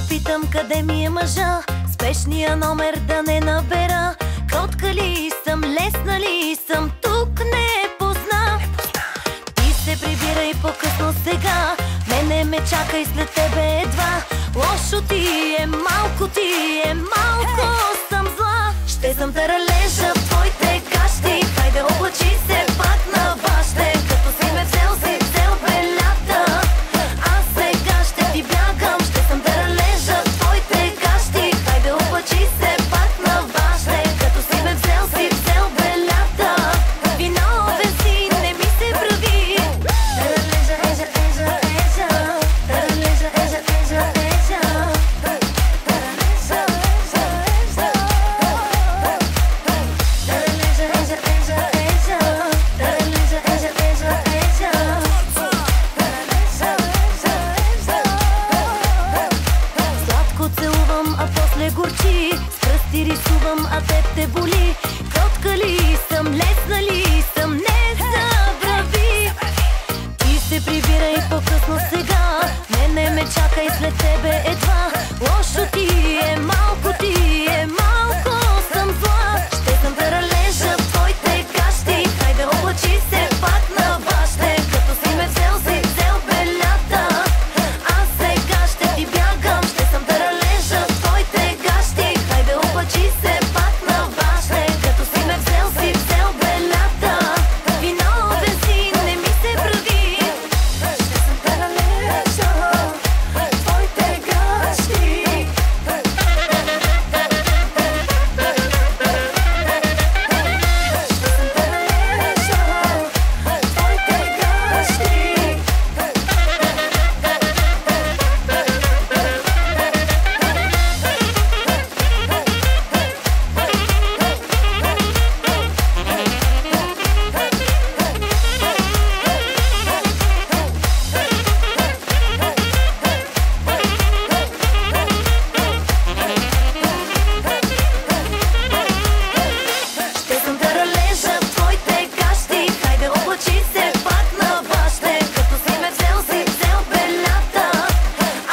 Питам къде ми е мъжа, спешния номер да не набера. Кротка ли съм, лесна ли съм, тук не позна. Ти се прибирай по-късно сега, мене ме чакай след тебе едва. Лошо ти е, малко съм зла. Ще съм таралежа в твоите кащи, хайде облачи се пак на баща. Като си ме взел, си взел белята, аз сега ще ти бягам. Ще съм таралежа в твоите кащи, хайде облачи се пак на баща. Като си ме взел, си взел белята, виновен си, не ми се прави. Таралежа, ежа, ежа, ежа, таралежа, ежа, ежа, ежа, таралежа, ежа, ежа, таралежа, ежа, ежа, ежа, таралежа, ежа, ежа, ежа, таралежа, ежа, ежа. Сладко целувам, а после горчи, с пръсти рисувам, а теб те боли. Кротка ли съм, лесна ли съм, не забрави. Ти се прибирай по-късно сега, мене ме чакай след тебе едва. Лошо ти е, малко съм зла. Ще съм таралежа в твоите кащи, хайде облачи се пак на баща. Като си ме взел, си взел белята, аз сега ще ти бягам. Ще съм таралежа в твоите кащи, хайде облачи се пак на баща. Като си ме взел, си взел белята, виновен си, не ми се прави. Ще съм таралежа в твоите кащи. Ще съм таралежа в твоите кащи, хайде облачи се пак на баща. Като си ме взел, си взел белята,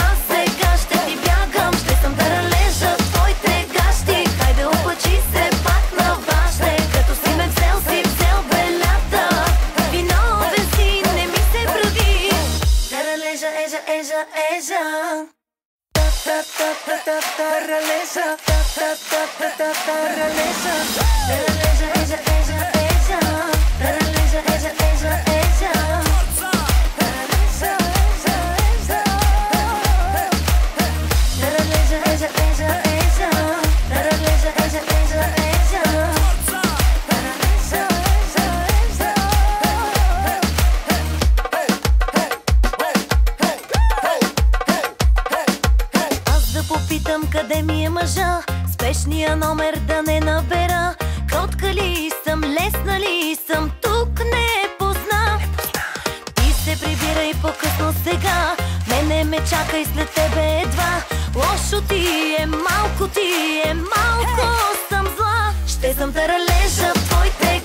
аз сега ще ти бягам. Ще съм таралежа в твоите кащи, хайде облачи се пак на баща. Като си ме взел, си взел белята, виновен си, не ми се прави. Таралежа, ежа, ежа, ежа, таралежа, таралежа, ежа, ежа, ежа, таралежа, ежа, ежа, ежа, таралежа, ежа, ежа, таралежа, ежа, ежа, ежа, таралежа, ежа, ежа, ежа, таралежа, ежа, ежа. Аз да попитам къде ми е мъжа, спешния номер да не набера. Кротка ли съм, лесна ли съм, тук не позна. Ти се прибирай по-късно сега, мене ме чакай след тебе едва. Лошо ти е, малко съм зла. Ще съм таралежа в твоите